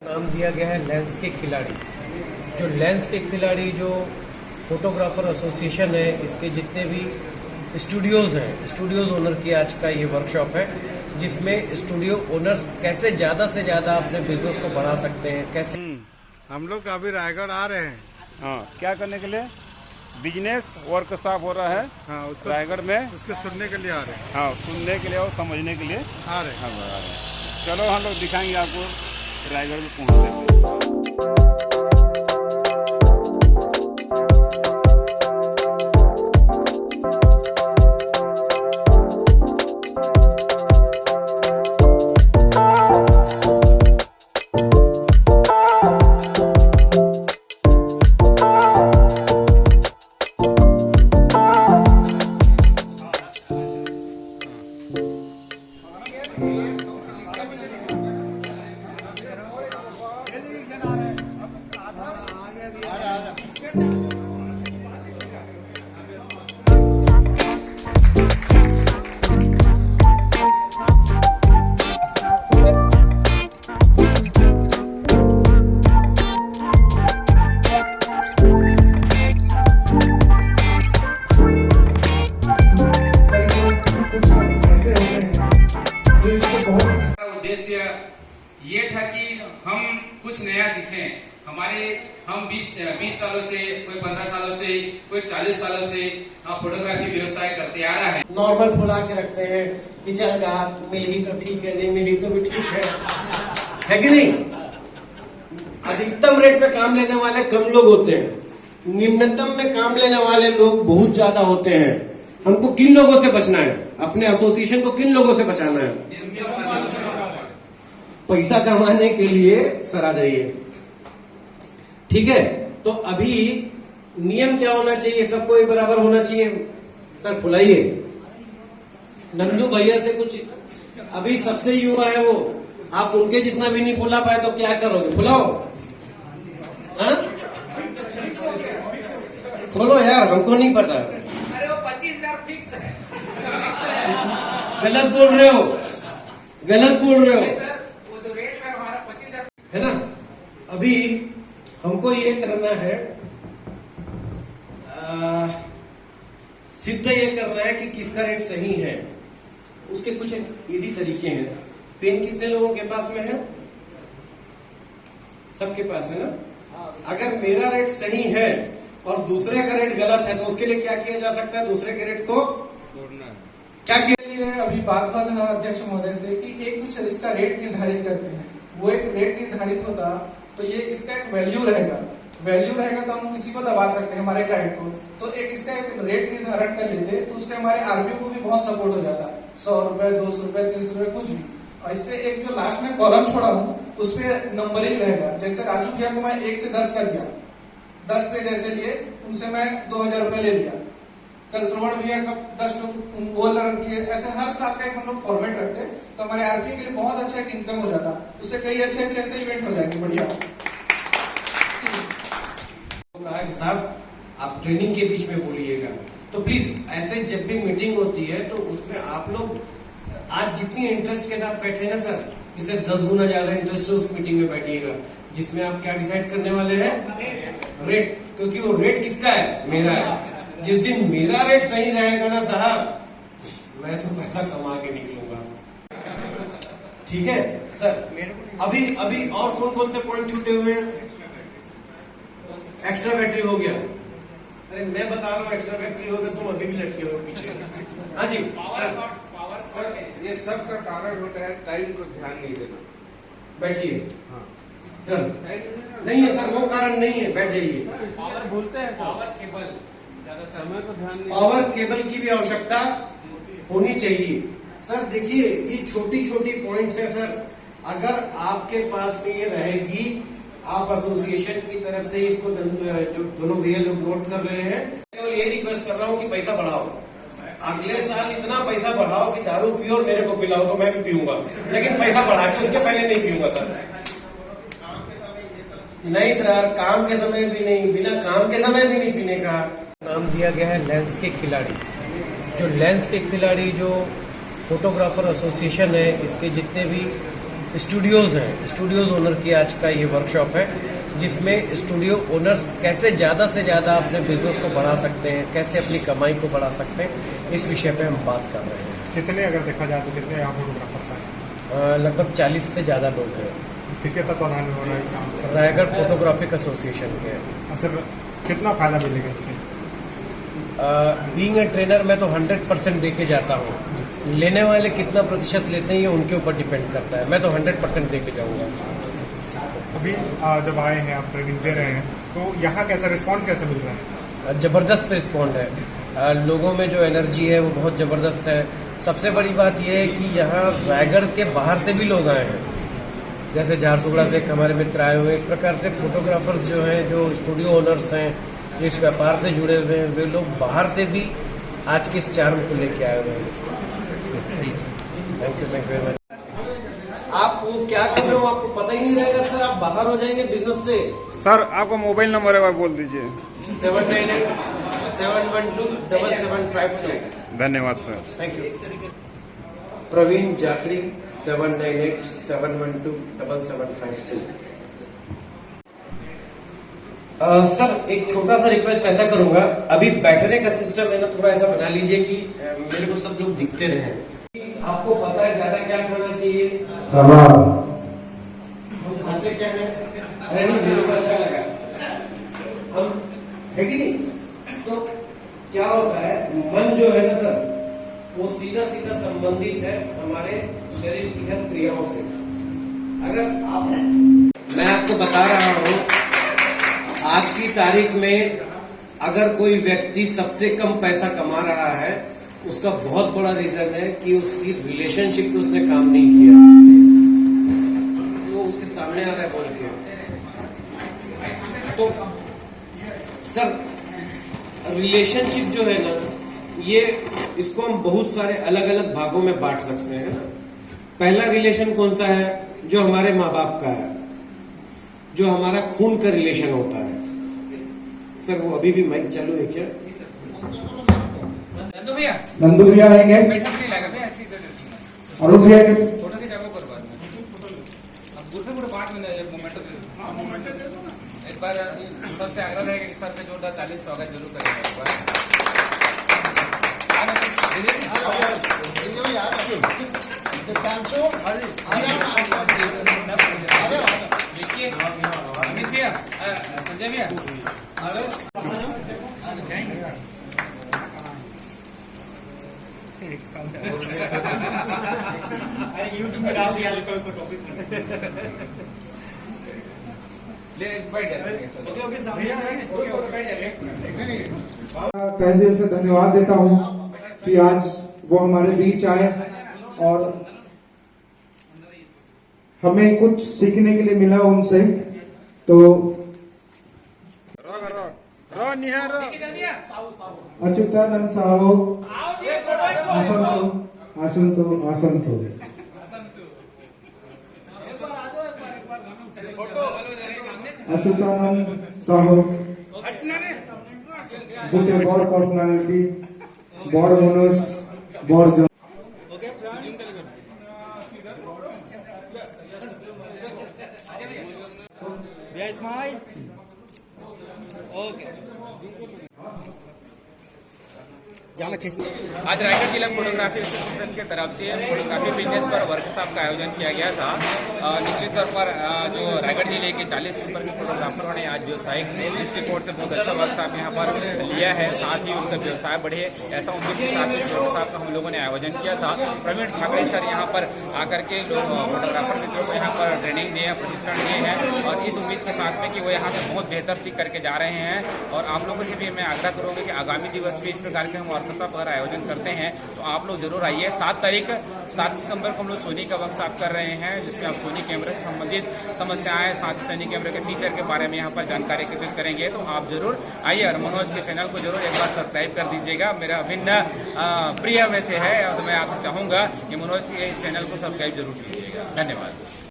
नाम दिया गया है लेंस के खिलाड़ी। जो लेंस के खिलाड़ी जो फोटोग्राफर एसोसिएशन है, इसके जितने भी स्टूडियोज़ हैं, स्टूडियोज़ ओनर की आज का ये वर्कशॉप है, जिसमें स्टूडियो ओनर्स कैसे ज़्यादा से ज़्यादा अपने बिजनेस को बढ़ा सकते हैं, कैसे। हम लोग अभी रायगढ़ आ रहे हैं। हाँ, क्या करने के लिए? बिजनेस वर्कशॉप हो रहा है। हाँ, उसको रायगढ़ में उसके सुनने के लिए आ रहे हैं। हाँ, सुनने के लिए और समझने के लिए आ रहे हैं। हम आ रहे हैं। चलो हम लोग दिखाएंगे आपको रायगढ़ में पहुँचते उद्देश्य ये था कि हम कुछ नया सीखें। हम 20 सालों से, कोई 15 सालों से, कोई 40 सालों से फोटोग्राफी व्यवसाय करते आ रहा है। नॉर्मल फुला के रखते हैं कि चल मिली तो ठीक है, नहीं मिली तो भी ठीक है कि नहीं। अधिकतम रेट में काम लेने वाले कम लोग होते हैं, निम्नतम में काम लेने वाले लोग बहुत ज्यादा होते हैं। हमको किन लोगों से बचना है? अपने एसोसिएशन को किन लोगों से बचाना है? पैसा कमाने के लिए सर आ जाइए, ठीक है। तो अभी नियम क्या होना चाहिए? सबको एक बराबर होना चाहिए। सर फुलाइए नंदू भैया से कुछ, अभी सबसे युवा है वो, आप उनके जितना भी नहीं फुला पाए तो क्या करोगे? फुलाओ, हाँ खोलो यार, हमको नहीं पता। अरे वो 25,000 फिक्स है। गलत बोल रहे हो, गलत बोल रहे हो, वो जो रेट है हमारा 25,000 है ना। अभी हमको ये करना है, सिद्ध ये करना है कि किसका रेट सही है। उसके कुछ इजी तरीके हैं। पेन कितने लोगों के पास में है? सबके पास है ना। अगर मेरा रेट सही है और दूसरे का रेट गलत है तो उसके लिए क्या किया जा सकता है? दूसरे के रेट को जोड़ना है। क्या किया? अभी बात हुआ था अध्यक्ष महोदय से कि एक कुछ इसका रेट निर्धारित करते हैं, वो एक रेट निर्धारित होता तो ये इसका एक वैल्यू रहेगा तो हम किसी को दबा सकते हैं, हमारे क्लाइंट को। तो एक इसका एक रेट निर्धारण कर लेते तो उससे हमारे आरपीओ को भी बहुत सपोर्ट हो जाता। 100 रुपए, 200 रुपए, 300 रुपए, कुछ भी। और इस पे एक जो लास्ट में कॉलम छोड़ा हूँ उस पे नंबरिंग रहेगा। जैसे राजू भैया को मैं 1 से 10 कर दिया, 10 पे जैसे लिए उनसे मैं 2,000 रुपए ले लिया। कल श्रवण भैया का 10 वो लर्न किए। ऐसे हर साल का एक हम लोग फॉर्मेट रखते तो हमारे आरपी के लिए बहुत अच्छा एक इनकम हो जाता। उससे कई अच्छे ऐसे इवेंट हो जाएंगे। बढ़िया। कहा कि साहब आप ट्रेनिंग के बीच में बोलिएगा, तो प्लीज ऐसे जब भी मीटिंग होती है तो उसमें आप लोग आज जितनी इंटरेस्ट के साथ बैठे ना सर, इससे 10 गुना ज्यादा इंटरेस्ट से उस मीटिंग में बैठिएगा, जिसमें आप क्या डिसाइड करने वाले हैं? रेट। क्योंकि वो रेट किसका है? मेरा है। जिस दिन मेरा रेट सही रहेगा ना साहब, मैं तो पैसा कमा के निकलूंगा। ठीक है सर। अभी और कौन कौन से पॉइंट छूटे हुए हैं? एक्स्ट्रा बैटरी हो गया। अरे मैं बता रहा हूँ एक्स्ट्रा बैटरी हो गया, तुम अभी भी लटके हो पीछे। हाँ जी सर। ये सब का कारण होता है टाइम को ध्यान नहीं देना। बैठिए। हाँ सर नहीं है सर, वो कारण नहीं है, बैठ जाइए। पावर बोलते हैं पावर केबल समय को ध्यान नहीं। पावर केबल की भी आवश्यकता होनी चाहिए। सर देखिए ये छोटी छोटी पॉइंट्स हैं सर, अगर आपके पास में ये रहेगी, आप एसोसिएशन की तरफ से इसको जो दोनों भैया लोग नोट कर रहे हैं, केवल ये रिक्वेस्ट कर रहा हूँ कि पैसा बढ़ाओ। अगले साल इतना पैसा बढ़ाओ कि दारू पियो और मेरे को पिलाओ तो मैं भी पीऊंगा, लेकिन पैसा बढ़ा के उसके पहले नहीं पीऊंगा सर। नहीं सर, काम के समय भी नहीं, बिना काम के समय भी नहीं पीने का। नाम दिया गया है लेंस के खिलाड़ी। जो लेंस के खिलाड़ी जो फोटोग्राफर एसोसिएशन है, इसके जितने भी स्टूडियोज़ हैं, स्टूडियोज़ ओनर की आज का ये वर्कशॉप है, जिसमें स्टूडियो ओनर्स कैसे ज़्यादा से ज़्यादा अपने बिजनेस को बढ़ा सकते हैं, कैसे अपनी कमाई को बढ़ा सकते हैं, इस विषय पे हम बात कर रहे हैं। कितने अगर देखा जाए तो कितने यहाँ फोटोग्राफर्स हैं? लगभग 40 से ज़्यादा लोग हैं। किसके तत्वाधान में हो रहा है काम? रायगढ़ फोटोग्राफिक एसोसिएशन के। सर कितना फायदा मिलेगा इससे? बीइंग ए ट्रेनर मैं तो 100% दे के जाता हूँ। लेने वाले कितना प्रतिशत लेते हैं ये उनके ऊपर डिपेंड करता है। मैं तो 100% दे के जाऊँगा। अभी जब आए हैं आप ट्रेनिंग दे रहे हैं तो यहाँ कैसा रिस्पांस कैसे मिल रहा है? ज़बरदस्त रिस्पॉन्ड है। लोगों में जो एनर्जी है वो बहुत ज़बरदस्त है। सबसे बड़ी बात यह है कि यहाँ रायगढ़ के बाहर से भी लोग आए हैं, जैसे झारसुगड़ा से हमारे मित्र आए हुए। इस प्रकार से फोटोग्राफर्स जो हैं, जो स्टूडियो ओनर्स हैं, जो इस व्यापार से जुड़े हुए हैं, वे लोग बाहर से भी आज के इस चार्म को लेके आए हुए हैं। Thank you very much. आप वो क्या कर रहे हो आपको पता ही नहीं रहेगा सर, आप बाहर हो जाएंगे बिजनेस से। सर आपका मोबाइल नंबर है, बोल दीजिए। 798-712-7752। धन्यवाद sir. Thank you. Praveen Jakhadi 798-712-7752। Sir एक छोटा सा रिक्वेस्ट ऐसा करूंगा, अभी बैठने का सिस्टम है ना, थोड़ा ऐसा बना लीजिए कि मेरे को सब लोग दिखते रहे। आपको पता है ज्यादा क्या खाना चाहिए? खाते क्या है? अरे नहीं, मेरे को अच्छा लगा। हम है कि नहीं? तो क्या होता है, मन जो है ना सर, वो सीधा सीधा संबंधित है हमारे शरीर की हर क्रियाओं से। अगर आप, मैं आपको बता रहा हूं, आज की तारीख में अगर कोई व्यक्ति सबसे कम पैसा कमा रहा है, उसका बहुत बड़ा रीजन है कि उसकी रिलेशनशिप पे उसने काम नहीं किया। वो उसके सामने आ रहा है बोल के। तो सर रिलेशनशिप जो है ना, ये इसको हम बहुत सारे अलग अलग भागों में बांट सकते हैं ना। पहला रिलेशन कौन सा है? जो हमारे माँ बाप का है, जो हमारा खून का रिलेशन होता है। सर वो अभी भी माइक चालू है क्या? नंदू भैया आएंगे, अरुण भैया के फोटो के जाओ करवा अब पूरे पार्ट में मोमेंट एक बार सबसे आग्रह रहेगा कि सर पे जोरदार 40 स्वागत जरूर करेंगे एक बार। देखिए अमित भैया, संजय भैया यूट्यूब पे डाल दिया तहे दिल से धन्यवाद देता हूँ कि आज वो हमारे बीच आए और हमें कुछ सीखने के लिए मिला उनसे। तो अच्युतानंद साहू आसंतो अच्युतानंद साहू गोटे बड़ पर्सनालिटी, बड़ मनुष्य, बड़ जन। आज रायगढ़ जिला फोटोग्राफी एसोसिएशन की तरफ से फोटोग्राफी बिजनेस पर वर्कशॉप का आयोजन किया गया था। निश्चित तौर पर जो रायगढ़ जिले के 40 से ऊपर के फोटोग्राफरों ने आज व्यवसायिक दृष्टिकोण से बहुत अच्छा वर्कशॉप यहाँ पर लिया है, साथ ही उनका व्यवसाय बढ़े, ऐसा उम्मीद के साथ इस वर्कशॉप का हम लोगों ने आयोजन किया था। प्रवीण ठाकरे सर यहाँ पर आकर के लोग फोटोग्राफर मित्रों को यहाँ पर ट्रेनिंग दिए हैं, प्रशिक्षण दिए हैं, और इस उम्मीद के साथ में कि वो यहाँ से बहुत बेहतर सीख करके जा रहे हैं। और आप लोगों से भी मैं आग्रह करूँगा कि आगामी दिवस में इस प्रकार के हम वर्कशॉप अगर आयोजन करते हैं तो आप लोग जरूर आइए। 7 सितंबर को हम लोग सोनी का वर्कशॉप कर रहे हैं, जिसमें आप सोनी कैमरे से संबंधित समस्याएं, साथ ही सोनी कैमरे के फीचर के बारे में यहाँ पर जानकारी एकत्रित करेंगे। तो आप जरूर आइए और मनोज के चैनल को जरूर एक बार सब्सक्राइब कर दीजिएगा। मेरा अभिन्न प्रिय में से है, और मैं आपसे चाहूंगा कि मनोज के इस चैनल को सब्सक्राइब जरूर कीजिएगा। धन्यवाद।